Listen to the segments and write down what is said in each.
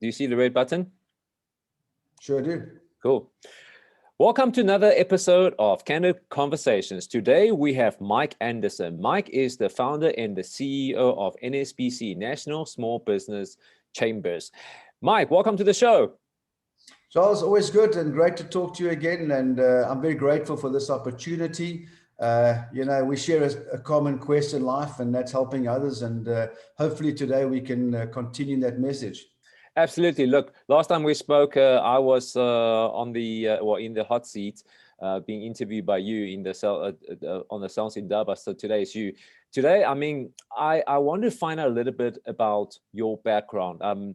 Do you see the red button? Sure do. Cool. Welcome to another episode of Candid Conversations. Today we have Mike Anderson. Mike is the founder and the CEO of NSBC, National Small Business Chambers. Mike, welcome to the show. Charles, always good and great to talk to you again. And I'm very grateful for this opportunity. We share a common quest in life, and that's helping others. And hopefully today we can continue that message. Absolutely. Look, last time we spoke, I was in the hot seat, being interviewed by you in the on the Sounds in Durban. So today is you. Today, I want to find out a little bit about your background.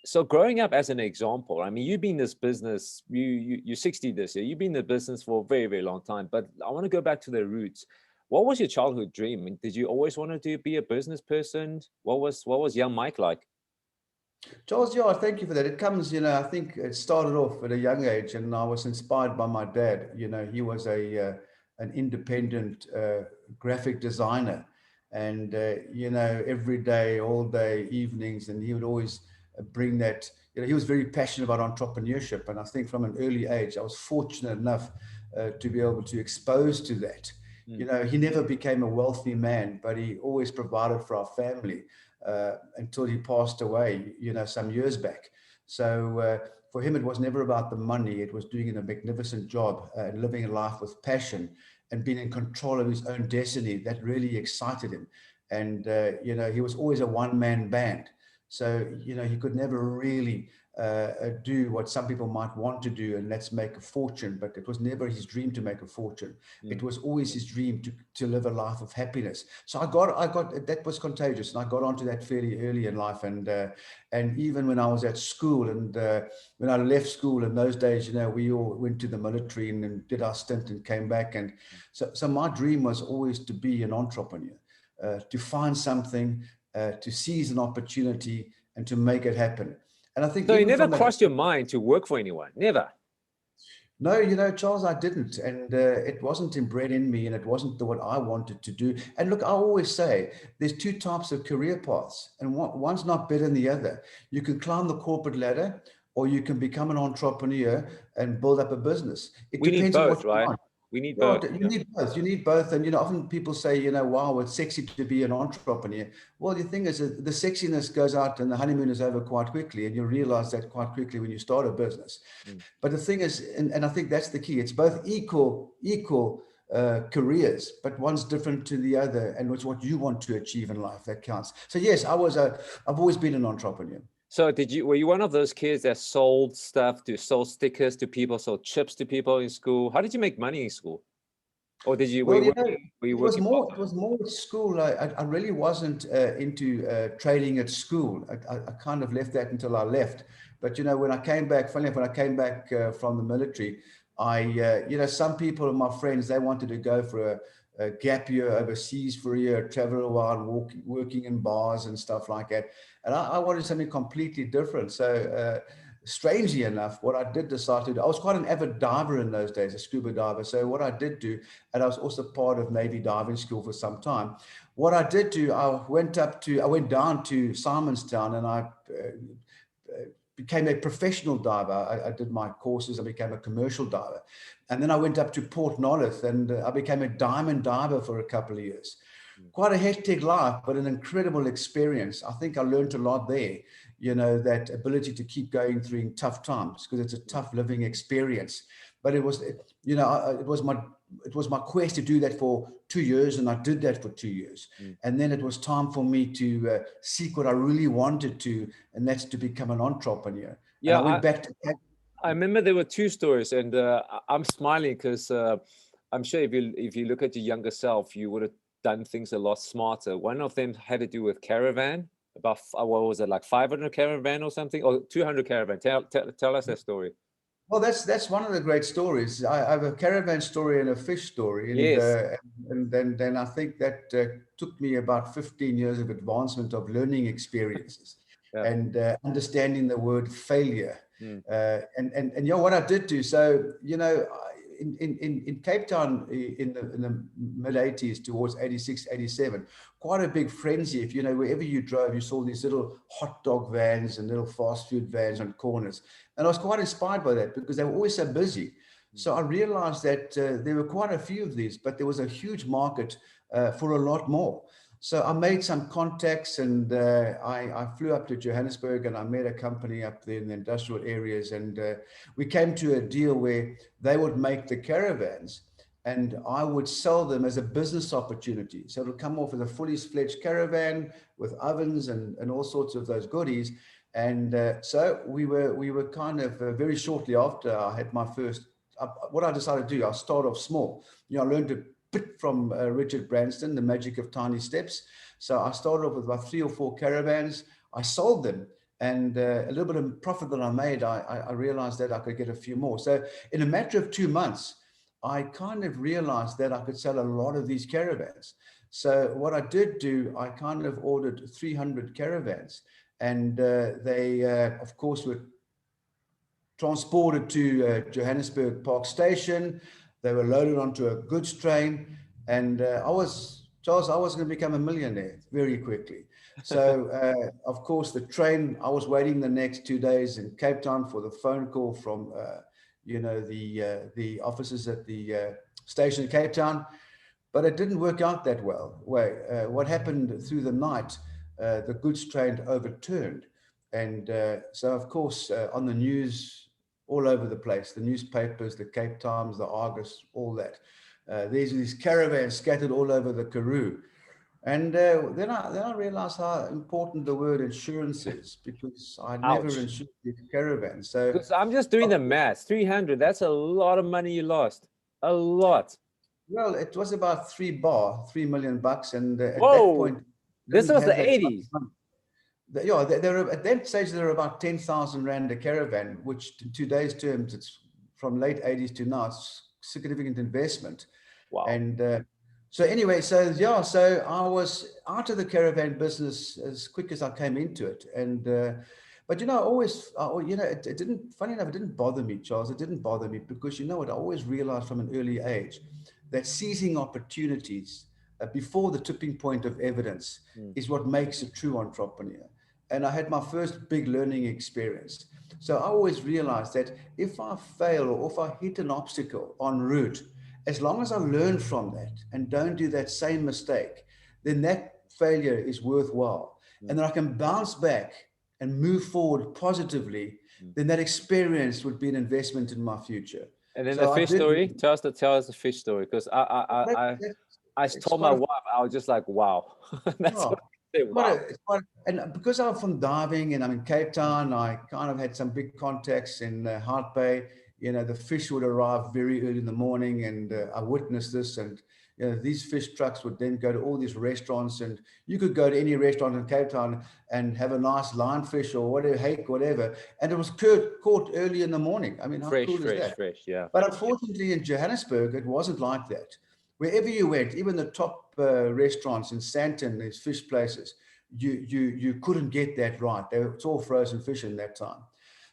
So growing up as an example, you've been in this business. You're 60 this year. You've been in the business for a very, very long time. But I want to go back to the roots. What was your childhood dream? Did you always want to be a business person? What was young Mike like? Charles, yeah, thank you for that. It comes, I think it started off at a young age, and I was inspired by my dad. He was an independent graphic designer, and every day, all day, evenings, and he would always bring that. He was very passionate about entrepreneurship, and I think from an early age, I was fortunate enough to be able to expose to that. He never became a wealthy man, but he always provided for our family. Until he passed away, some years back. So for him, it was never about the money. It was doing a magnificent job and living a life with passion and being in control of his own destiny. That really excited him. And, he was always a one-man band. So, he could never really do what some people might want to do, and let's make a fortune. But it was never his dream to make a fortune. It was always his dream to live a life of happiness. So I got that was contagious, and I got onto that fairly early in life. And even when I was at school, and when I left school in those days, we all went to the military and did our stint and came back. And so my dream was always to be an entrepreneur, to find something, to seize an opportunity, and to make it happen. And I think so. You never crossed your mind to work for anyone, never. No, Charles, I didn't, and it wasn't inbred in me, and it wasn't what I wanted to do. And look, I always say there's two types of career paths, and one's not better than the other. You can climb the corporate ladder, or you can become an entrepreneur and build up a business. We depends need both, on what right? We need both. You need both. You need both. And, often people say, wow, it's sexy to be an entrepreneur. Well, the thing is, the sexiness goes out and the honeymoon is over quite quickly. And you realize that quite quickly when you start a business. But the thing is, and I think that's the key, it's both equal careers, but one's different to the other. And it's what you want to achieve in life that counts. So yes, I've always been an entrepreneur. So were you one of those kids that sold stickers to people, sold chips to people in school? How did you make money in school? Or did you, it was more at school. I really wasn't into trading at school. I kind of left that until I left. But, when I came back, funny enough, when I came back from the military, some people, my friends, they wanted to go for a gap year overseas for a year, travel a while, working in bars and stuff like that. And I wanted something completely different. So strangely enough, what I did decide to do, I was quite an avid diver in those days, a scuba diver. So what I did do, and I was also part of Navy diving school for some time. What I did do, I went down to Simonstown, and I became a professional diver. I did my courses. I became a commercial diver. And then I went up to Port Nolloth, and I became a diamond diver for a couple of years. Quite a hectic life, but an incredible experience. I think I learned a lot there, that ability to keep going through tough times, because it's a tough living experience. But it was my quest to do that for 2 years, and I did that for 2 years. And then it was time for me to seek what I really wanted to, and that's to become an entrepreneur. Yeah, and I went back to. I remember there were two stories, and I'm smiling because I'm sure if you look at your younger self, you would have done things a lot smarter. One of them had to do with Caravan, about, what was it, like 500 Caravan or something, or 200 Caravan. Tell us that story. Well, that's one of the great stories. I have a Caravan story and a fish story. And, yes. And then I think that took me about 15 years of advancement of learning experiences. Yeah. And understanding the word failure. And what I did do, so, in Cape Town in the mid 80s towards 86, 87, quite a big frenzy. If you know, wherever you drove, you saw these little hot dog vans and little fast food vans on corners. And I was quite inspired by that because they were always so busy. So I realized that there were quite a few of these, but there was a huge market for a lot more. So I made some contacts, and I flew up to Johannesburg, and I met a company up there in the industrial areas, and we came to a deal where they would make the caravans and I would sell them as a business opportunity. So it'll come off as a fully fledged caravan with ovens and all sorts of those goodies. And so we were kind of very shortly after I had my first, what I decided to do, I'll start off small. You know, I learned to bit from Richard Branson, The Magic of Tiny Steps. So I started off with about 3 or 4 caravans. I sold them, and a little bit of profit that I made, I realized that I could get a few more. So in a matter of 2 months, I kind of realized that I could sell a lot of these caravans. So what I did do, I kind of ordered 300 caravans, and they, of course, were transported to Johannesburg Park Station. They were loaded onto a goods train, and Charles, I was going to become a millionaire very quickly. So, of course, the train, I was waiting the next 2 days in Cape Town for the phone call from, you know, the officers at the station in Cape Town, but it didn't work out that well. What happened through the night, the goods train overturned. And so, of course, on the news, all over the place, the newspapers, the Cape Times, the Argus, all that. There's these caravans scattered all over the Karoo. And then I realized how important the word insurance is, because I'd never insured the caravan. So I'm just doing the math. 300, that's a lot of money you lost. A lot. Well, it was about $3 million. And at that point, this was the 80s. Yeah, at that stage, there were about 10,000 Rand a caravan, which in today's terms, it's from late 80s to now, it's significant investment. Wow. And so anyway, so yeah, so I was out of the caravan business as quick as I came into it. And but you know, it didn't, funny enough, it didn't bother me, Charles. It didn't bother me because, you know what, I always realized from an early age that seizing opportunities before the tipping point of evidence is what makes a true entrepreneur. And I had my first big learning experience. So I always realized that if I fail or if I hit an obstacle en route, as long as I learn from that and don't do that same mistake, then that failure is worthwhile. And then I can bounce back and move forward positively, then that experience would be an investment in my future. And then so the fish story, tell us the fish story, because I told my wife, I was just like, wow. That's what I said, wow. And because I'm from diving and I'm in Cape Town, I kind of had some big contacts in Hart Bay. You know, the fish would arrive very early in the morning, and I witnessed this. And you know, these fish trucks would then go to all these restaurants, and you could go to any restaurant in Cape Town and have a nice lionfish or whatever, hake, whatever, and it was caught early in the morning. I mean, how cool is that? Fresh, yeah. But unfortunately, in Johannesburg, it wasn't like that. Wherever you went, even the top restaurants in Sandton, these fish places, you couldn't get that right. It's all frozen fish in that time.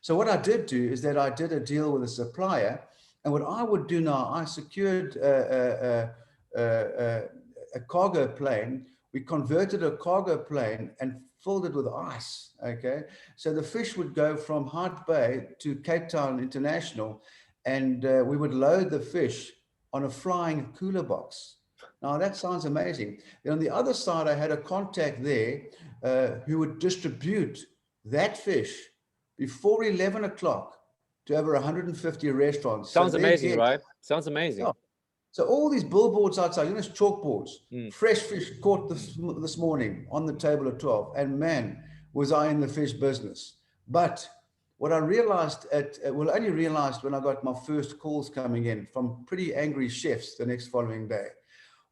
So what I did do is that I did a deal with a supplier, and what I would do now, I secured a cargo plane. We converted a cargo plane and filled it with ice. Okay, so the fish would go from Hart Bay to Cape Town International, and we would load the fish on a flying cooler box. Now that sounds amazing. And on the other side, I had a contact there who would distribute that fish before 11 o'clock to over 150 restaurants. Sounds amazing, right? Sounds amazing. Yeah. So all these billboards outside, you know, chalkboards, fresh fish caught this morning on the table at 12. And man, was I in the fish business. But what I realized only realized when I got my first calls coming in from pretty angry chefs the next following day.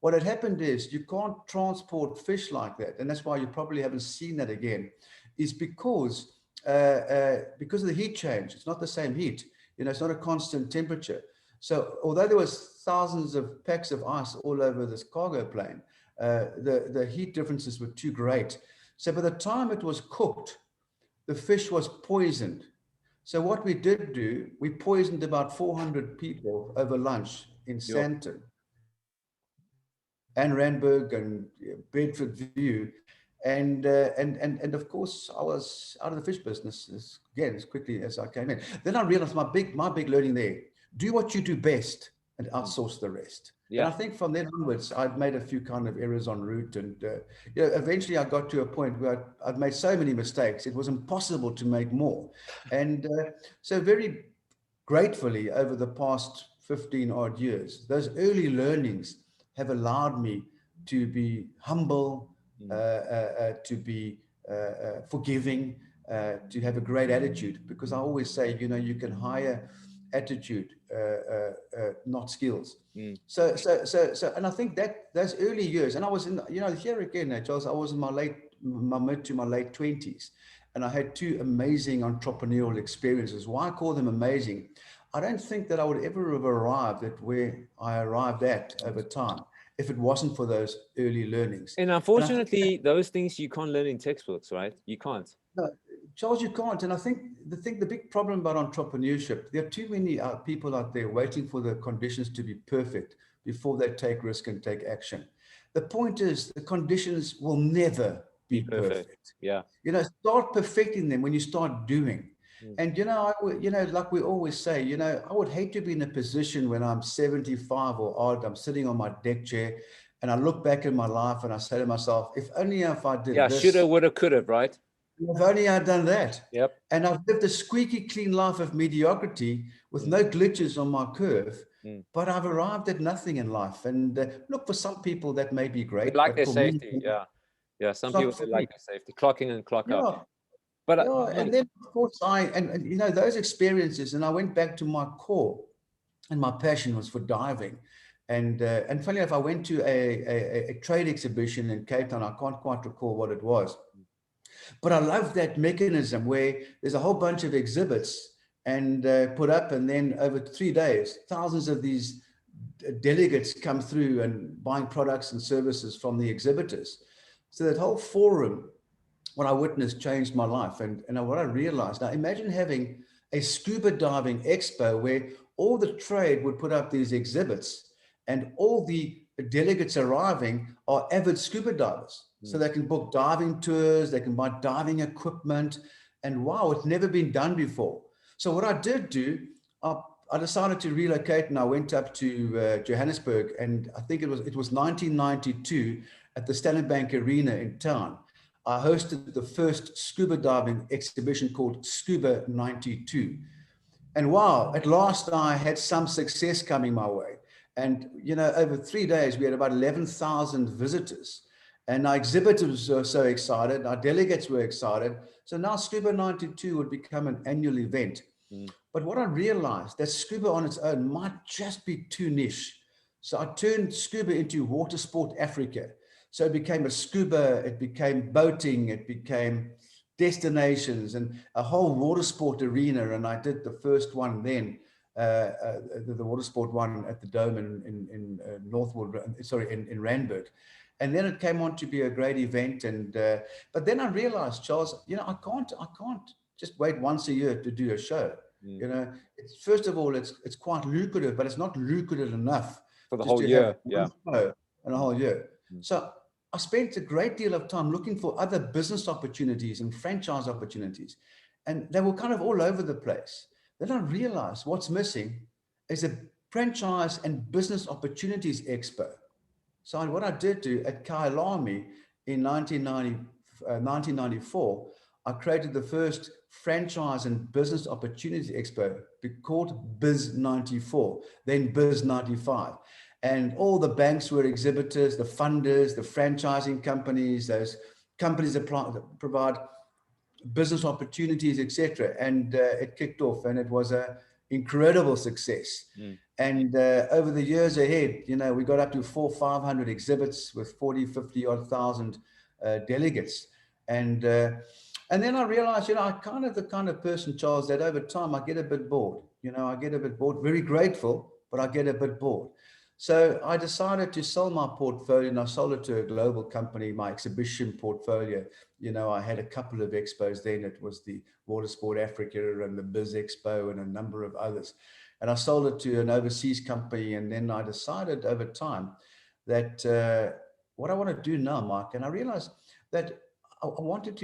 What had happened is you can't transport fish like that. And that's why you probably haven't seen that again, is because of the heat change. It's not the same heat. You know, it's not a constant temperature. So although there was thousands of packs of ice all over this cargo plane, the heat differences were too great. So by the time it was cooked, the fish was poisoned. So what we did do, we poisoned about 400 people over lunch in Yo. Sandton and Randburg and Bedford View. And of course, I was out of the fish business again as quickly as I came in. Then I realized my big learning there: do what you do best and outsource the rest. And I think from then onwards, I'd made a few kind of errors en route, and eventually I got to a point where I'd made so many mistakes it was impossible to make more. And so very gratefully, over the past 15 odd years, those early learnings have allowed me to be humble, to be forgiving, to have a great attitude, because I always say, you can hire attitude, not skills. So, and I think that those early years, and I was in, here again, Charles, I was in my mid to my late 20s, and I had two amazing entrepreneurial experiences. Why I call them amazing? I don't think that I would ever have arrived at where I arrived at over time if it wasn't for those early learnings. And unfortunately, those things you can't learn in textbooks, right? You can't. No, Charles, you can't. And I think the big problem about entrepreneurship, there are too many people out there waiting for the conditions to be perfect before they take risk and take action. The point is, the conditions will never be perfect. Yeah. Start perfecting them when you start doing. And, like we always say, I would hate to be in a position when I'm 75 or odd, I'm sitting on my deck chair and I look back in my life and I say to myself, if only if I did this. Shoulda, woulda, coulda, right? If only I'd done that. Yep. And I've lived a squeaky clean life of mediocrity with no glitches on my curve, but I've arrived at nothing in life. And look, for some people that may be great. They like their for safety, me, yeah. Some people like their safety, clock in and clock out. But and then of course those experiences, and I went back to my core, and my passion was for diving. And funny enough, I went to a trade exhibition in Cape Town. I can't quite recall what it was, but I love that mechanism where there's a whole bunch of exhibits and put up, and then over 3 days, thousands of these delegates come through and buying products and services from the exhibitors. So that whole forum, what I witnessed, changed my life. And what I realized, now imagine having a scuba diving expo where all the trade would put up these exhibits, and all the delegates arriving are avid scuba divers. So they can book diving tours, they can buy diving equipment, and wow, it's never been done before. So what I did do, I decided to relocate, and I went up to Johannesburg, and I think it was 1992 at the Standard Bank Arena in town. I hosted the first scuba diving exhibition called Scuba 92. And wow, at last I had some success coming my way. And, over 3 days, we had about 11,000 visitors. And our exhibitors were so excited, our delegates were excited. So now Scuba 92 would become an annual event. But what I realized, that scuba on its own might just be too niche. So I turned scuba into Water Sport Africa. So it became a scuba, it became boating, it became destinations and a whole water sport arena. And I did the first one then, the water sport one at the Dome in Northwood, in Randburg. And then it came on to be a great event. And but then I realized, Charles, I can't just wait once a year to do a show. First of all, it's quite lucrative, but it's not lucrative enough for the whole year. Yeah. And a whole year. So I spent a great deal of time looking for other business opportunities and franchise opportunities, and they were kind of all over the place. Then I realized what's missing is a franchise and business opportunities expo. So what I did do at Kailami in 1994, I created the first franchise and business opportunity expo called Biz 94, then Biz 95. And all the banks were exhibitors, the funders, the franchising companies, those companies that provide business opportunities, etc. And it kicked off, and it was an incredible success. And over the years ahead, we got up to 400-500 exhibits with 40-50 odd thousand delegates. And then I realized, I'm kind of the kind of person, Charles, that over time I get a bit bored. I get a bit bored, very grateful, but I get a bit bored. So I decided to sell my portfolio, and I sold it to a global company, my exhibition portfolio. I had a couple of expos then. It was the Watersport Africa and the Biz Expo and a number of others. And I sold it to an overseas company. And then I decided over time that what I want to do now, Mark, and I realized that I wanted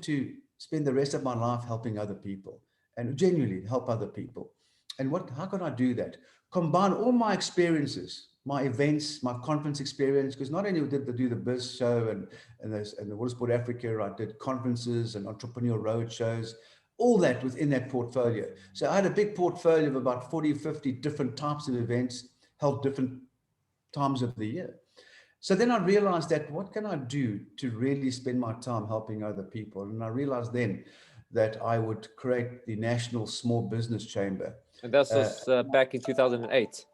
to spend the rest of my life helping other people and genuinely help other people. And how can I do that? Combine all my experiences, my events, my conference experience, because not only did I do the Biz show and the Watersport Africa, I did conferences and entrepreneurial road shows, all that within that portfolio. So I had a big portfolio of about 40, 50 different types of events held different times of the year. So then I realized that what can I do to really spend my time helping other people? And I realized then that I would create the National Small Business Chamber. And that was back in 2008.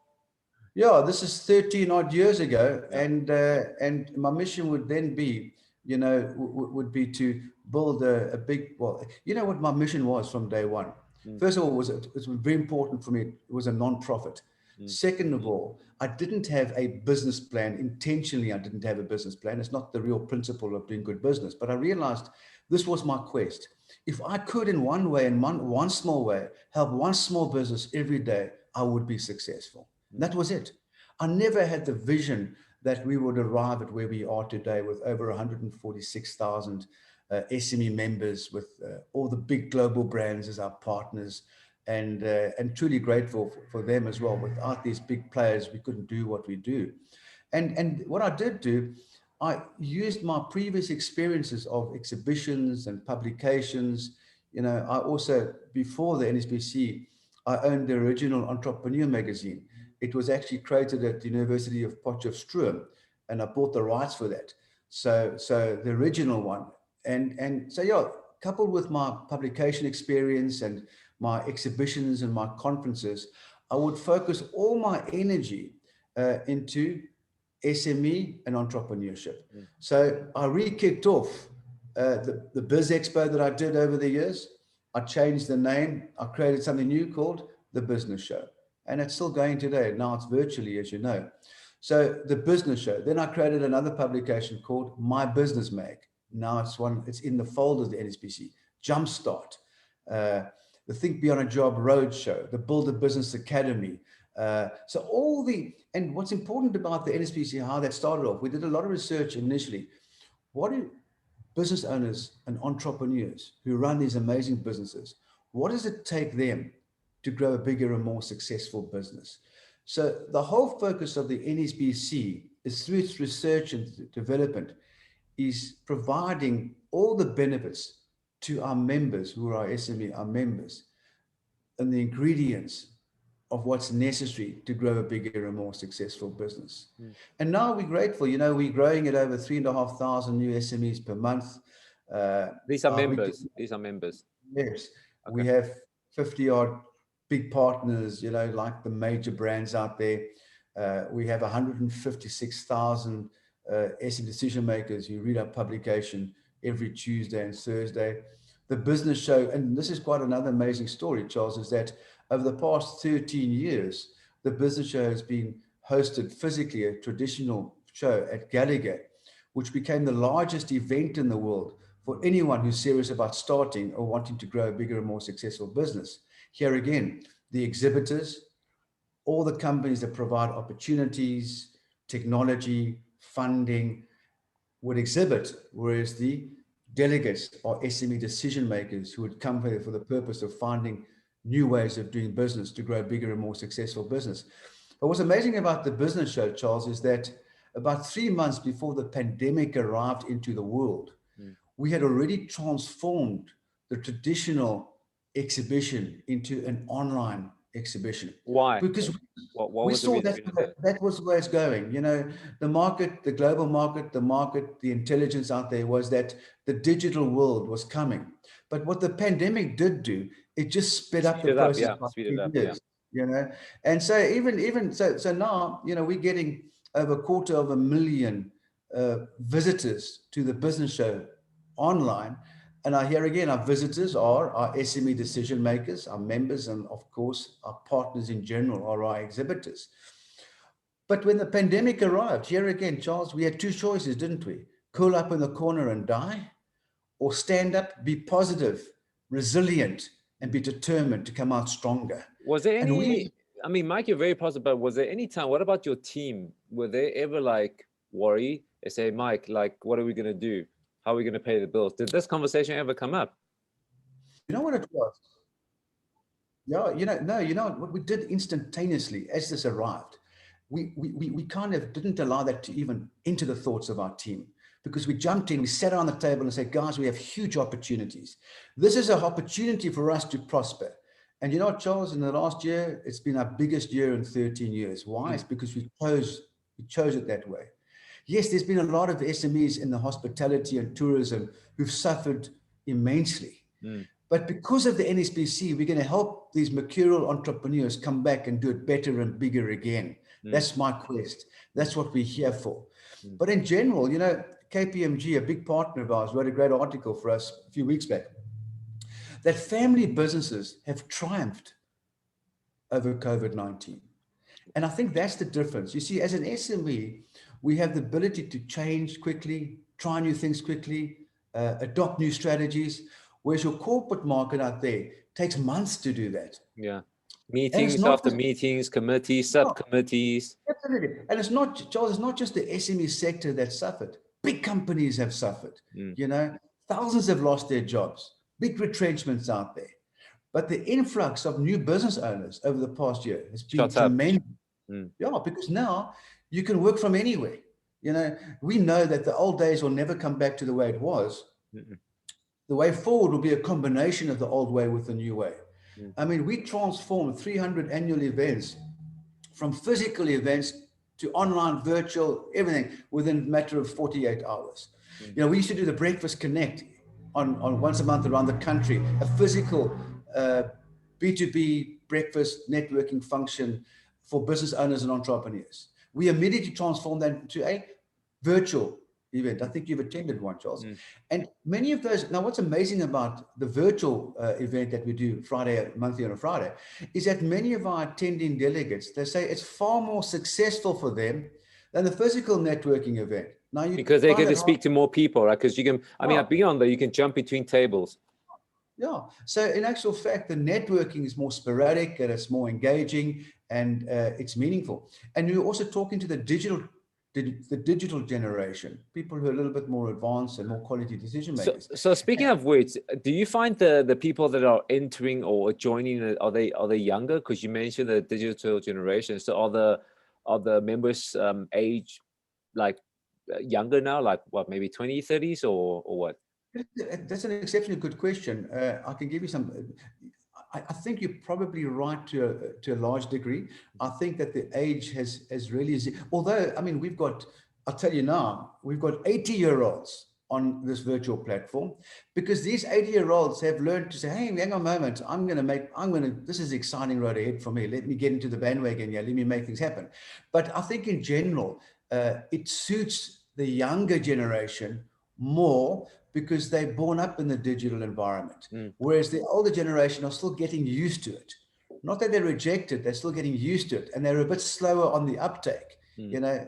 Yeah, this is 13 odd years ago. Yeah. And my mission would then be, would be to build a big, well, what my mission was from day one. First of all, it was very important for me. It was a non-profit. Second of all, I didn't have a business plan. Intentionally, I didn't have a business plan. It's not the real principle of doing good business. But I realized this was my quest. If I could in one way, in one small way, help one small business every day, I would be successful. That was it. I never had the vision that we would arrive at where we are today with over 146,000 SME members, with all the big global brands as our partners, and truly grateful for them as well. Without these big players, we couldn't do what we do. And what I did do, I used my previous experiences of exhibitions and publications. I also, before the NSBC, I owned the original Entrepreneur magazine. It was actually created at the University of Potchefstroom, and I bought the rights for that. So the original one. And so, yeah, coupled with my publication experience and my exhibitions and my conferences, I would focus all my energy into SME and entrepreneurship. So I re-kicked off the Biz Expo that I did over the years. I changed the name. I created something new called the Business Show. And it's still going today. Now it's virtually, as you know. So the Business Show. Then I created another publication called My Business Mag. Now it's in the fold of the NSBC. Jumpstart, the Think Beyond a Job Roadshow, the Build a Business Academy. And what's important about the NSBC, how that started off, we did a lot of research initially. What do business owners and entrepreneurs who run these amazing businesses, what does it take them to grow a bigger and more successful business? So the whole focus of the NSBC is, through its research and development, is providing all the benefits to our members who are our SME, our members, and the ingredients of what's necessary to grow a bigger and more successful business. And now we're grateful, we're growing at over 3,500 new SMEs per month. These are members. These are members. Yes. Okay. We have 50 odd big partners, like the major brands out there. We have 156,000 SME decision makers who read our publication every Tuesday and Thursday. The Business Show, and this is quite another amazing story, Charles, is that over the past 13 years, the Business Show has been hosted physically, a traditional show at Gallagher, which became the largest event in the world for anyone who's serious about starting or wanting to grow a bigger and more successful business. Here again, the exhibitors, all the companies that provide opportunities, technology, funding would exhibit, whereas the delegates are SME decision makers who would come here for the purpose of finding new ways of doing business to grow a bigger and more successful business. But what's amazing about the Business Show, Charles, is that about 3 months before the pandemic arrived into the world, we had already transformed the traditional exhibition into an online exhibition. Why? Because we saw that was where it's going. The market, the global market, the intelligence out there was that the digital world was coming. But what the pandemic did do, it just sped up the process by 2 years. And so now, we're getting over 250,000 visitors to the Business Show online. And here again, our visitors are our SME decision makers, our members, and of course, our partners in general are our exhibitors. But when the pandemic arrived, here again, Charles, we had two choices, didn't we? Curl up in the corner and die, or stand up, be positive, resilient, and be determined to come out stronger. Was there And any, I mean, Mike, you're very positive, but was there any time, what about your team? Were they ever like worry? They say, Mike, like, what are we going to do? How are we going to pay the bills? Did this conversation ever come up? you know what it was? Yeah, what we did instantaneously as this arrived, we kind of didn't allow that to even enter the thoughts of our team, because we jumped in, we sat on the table and said, guys, we have huge opportunities. This is an opportunity for us to prosper. And you know what, Charles, in the last year, it's been our biggest year in 13 years. Why? It's because we chose it that way. Yes, there's been a lot of SMEs in the hospitality and tourism who've suffered immensely. But because of the NSBC, we're going to help these mercurial entrepreneurs come back and do it better and bigger again. That's my quest. That's what we're here for. But in general, you know, KPMG, a big partner of ours, wrote a great article for us a few weeks back, that family businesses have triumphed over COVID-19. And I think that's the difference. You see, as an SME, we have the ability to change quickly, try new things quickly, adopt new strategies, whereas your corporate market out there takes months to do that. Yeah. Meetings after meetings, committees, subcommittees. Absolutely. And it's not, Charles, it's not just the SME sector that suffered. Big companies have suffered. You know, thousands have lost their jobs, big retrenchments out there. But the influx of new business owners over the past year has been tremendous. Yeah, because now you can work from anywhere. You know, we know that the old days will never come back to the way it was. The way forward will be a combination of the old way with the new way. I mean, we transformed 300 annual events from physical events to online, virtual, everything within a matter of 48 hours. You know, we used to do the Breakfast Connect on once a month around the country, a physical B2B breakfast networking function for business owners and entrepreneurs. We immediately transformed that into a virtual event. I think you've attended one, Charles. And many of those, now what's amazing about the virtual event that we do monthly on a Friday, is that many of our attending delegates, they say it's far more successful for them than the physical networking event. Now, because they get to speak to more people, right? Because you can, I mean, I've been on there, you can jump between tables. Yeah. So in actual fact, the networking is more sporadic and it's more engaging and it's meaningful. And you're also talking to the digital generation, people who are a little bit more advanced and more quality decision makers. So speaking of which, do you find the people that are entering or joining, are they younger? Because you mentioned the digital generation. So are the members age like younger now, like what, maybe 20s, 30s or what? That's an exceptionally good question. I can give you some. I think you're probably right to a large degree. I think that the age has really, although, I mean, I'll tell you now, we've got 80-year-olds on this virtual platform, because these 80-year-olds have learned to say, hey, hang on a moment, this is an exciting road ahead for me. Let me get into the bandwagon here. Let me make things happen. But I think in general, it suits the younger generation more because they're born up in the digital environment, whereas the older generation are still getting used to it. Not that they reject it, they're still getting used to it, and they're a bit slower on the uptake. Yeah,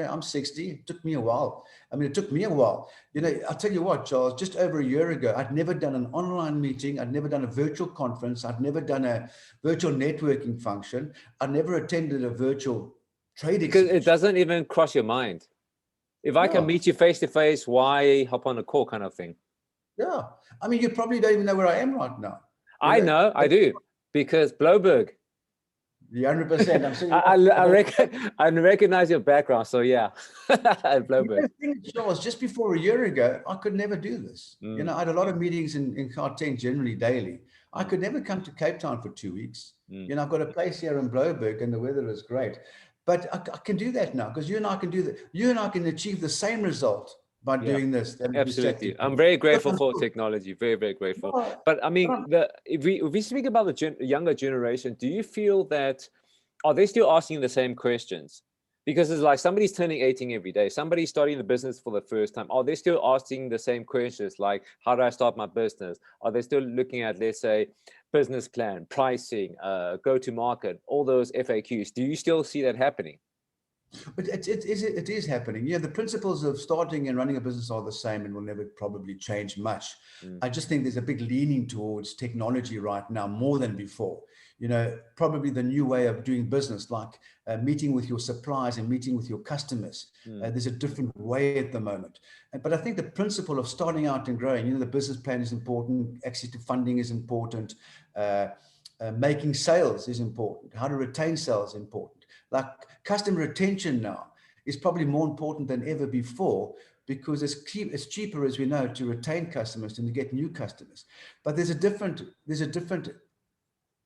I'm 60. It took me a while. I mean, it took me a while. You know, I'll tell you what, Charles, just over a year ago, I'd never done an online meeting. I'd never done a virtual conference. I'd never done a virtual networking function. I'd never attended a virtual trading. Because it doesn't even cross your mind. If I can meet you face to face, why hop on a call kind of thing? Yeah. I mean, you probably don't even know where I am right now. I know, I do, because Bloberg. The 100%. I recognize your background, so yeah, Bloberg. Charles, just before a year ago, I could never do this. You know, I had a lot of meetings in Gauteng generally daily. I could never come to Cape Town for 2 weeks. You know, I've got a place here in Bloberg and the weather is great. But I can do that now, because you and I can do that. You and I can achieve the same result by doing this. Absolutely. I'm very grateful for technology. Very, very grateful. But I mean, if we speak about the younger generation, do you feel that, are they still asking the same questions? Because it's like somebody's turning 18 every day. Somebody's starting the business for the first time. Are they still asking the same questions? Like, how do I start my business? Are they still looking at, let's say, business plan, pricing, go to market, all those FAQs? Do you still see that happening? But it is happening. Yeah, the principles of starting and running a business are the same and will never probably change much. I just think there's a big leaning towards technology right now, more than before. You know, probably the new way of doing business, like meeting with your suppliers and meeting with your customers. There's a different way at the moment. But I think the principle of starting out and growing, you know, the business plan is important, access to funding is important, making sales is important, how to retain sales is important. Like customer retention now is probably more important than ever before, because it's cheaper, as we know, to retain customers than to get new customers. But there's a different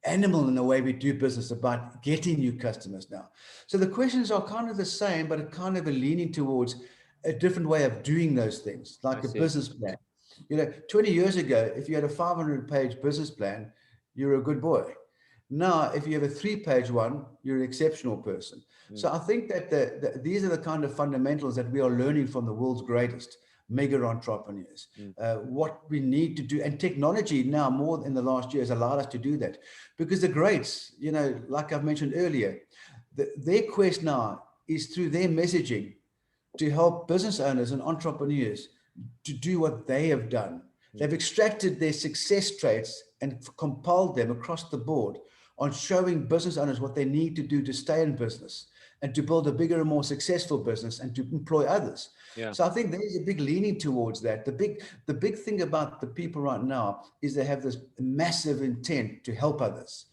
animal in the way we do business about getting new customers now. So the questions are kind of the same, but it kind of a leaning towards a different way of doing those things, like a business plan. You know, 20 years ago, if you had a 500-page business plan, you're a good boy. Now, if you have a 3-page one, you're an exceptional person. So I think that these are the kind of fundamentals that we are learning from the world's greatest mega entrepreneurs. What we need to do, and technology now more in the last year has allowed us to do that, because the greats, you know, like I've mentioned earlier, their quest now is through their messaging to help business owners and entrepreneurs to do what they have done. They've extracted their success traits and compiled them across the board on showing business owners what they need to do to stay in business and to build a bigger and more successful business and to employ others. So I think there's a big leaning towards that. The big thing about the people right now is they have this massive intent to help others,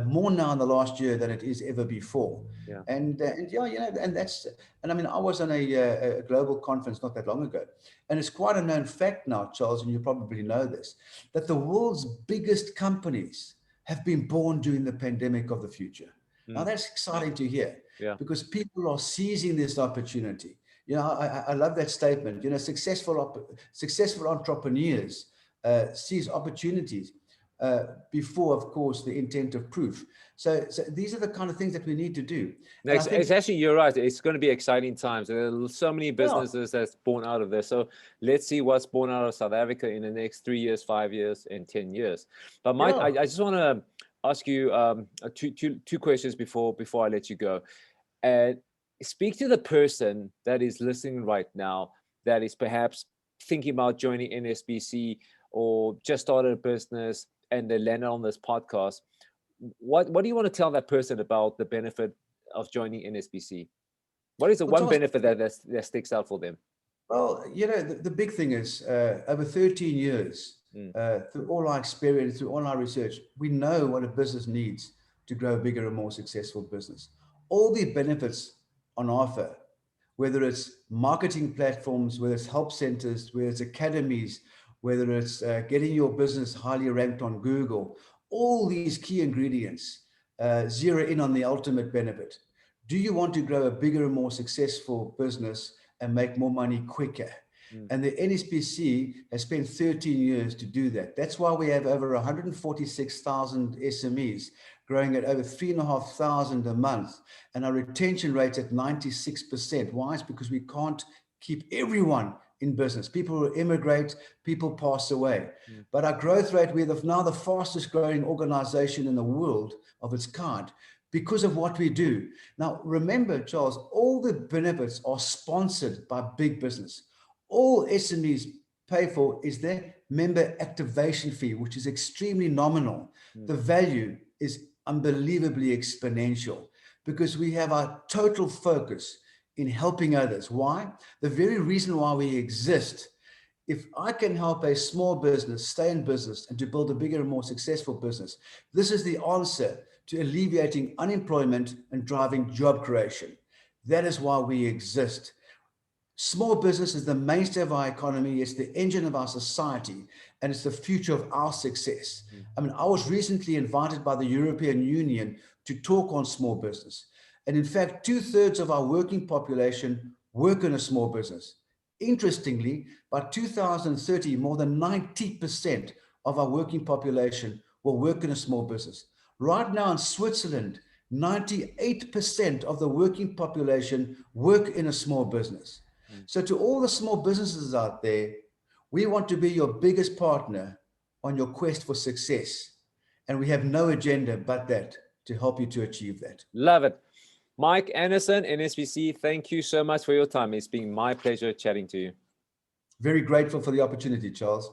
more now in the last year than it is ever before. And yeah, you know, and I mean, I was on a global conference not that long ago, and it's quite a known fact now, Charles, and you probably know this, that the world's biggest companies have been born during the pandemic of the future. Now that's exciting to hear, because people are seizing this opportunity. You know, I love that statement. You know, successful entrepreneurs seize opportunities before, of course, the intent of proof. So these are the kind of things that we need to do. It's actually, you're right. It's going to be exciting times. There are so many businesses that's born out of this. So let's see what's born out of South Africa in the next 3 years, 5 years, and 10 years. But Mike, I just want to ask you two questions before I let you go. And speak to the person that is listening right now, that is perhaps thinking about joining NSBC or just started a business and they landed on this podcast. What do you want to tell that person about the benefit of joining NSBC? What is the one benefit that sticks out for them? Well, you know, the big thing is over 13 years, through all our experience, through all our research, we know what a business needs to grow a bigger and more successful business. All the benefits on offer, whether it's marketing platforms, whether it's help centers, whether it's academies, whether it's getting your business highly ranked on Google, all these key ingredients zero in on the ultimate benefit. Do you want to grow a bigger and more successful business and make more money quicker? And the NSBC has spent 13 years to do that. That's why we have over 146,000 SMEs growing at over 3,500 a month. And our retention rate's at 96%. Why? It's because we can't keep everyone in business. People will immigrate, people pass away. But our growth rate, we're now the fastest growing organization in the world of its kind because of what we do. Now, remember, Charles, all the benefits are sponsored by big business. All SMEs pay for is their member activation fee, which is extremely nominal. The value is unbelievably exponential because we have our total focus in helping others. Why? The very reason why we exist. If I can help a small business stay in business and to build a bigger and more successful business, this is the answer to alleviating unemployment and driving job creation. That is why we exist. Small business is the mainstay of our economy. It's the engine of our society, and it's the future of our success. I mean, I was recently invited by the European Union to talk on small business. And in fact, 2/3 of our working population work in a small business. Interestingly, by 2030, more than 90% of our working population will work in a small business. Right now in Switzerland, 98% of the working population work in a small business. So to all the small businesses out there, we want to be your biggest partner on your quest for success. And we have no agenda but that to help you to achieve that. Love it. Mike Anderson, NSBC, thank you so much for your time. It's been my pleasure chatting to you. Very grateful for the opportunity, Charles.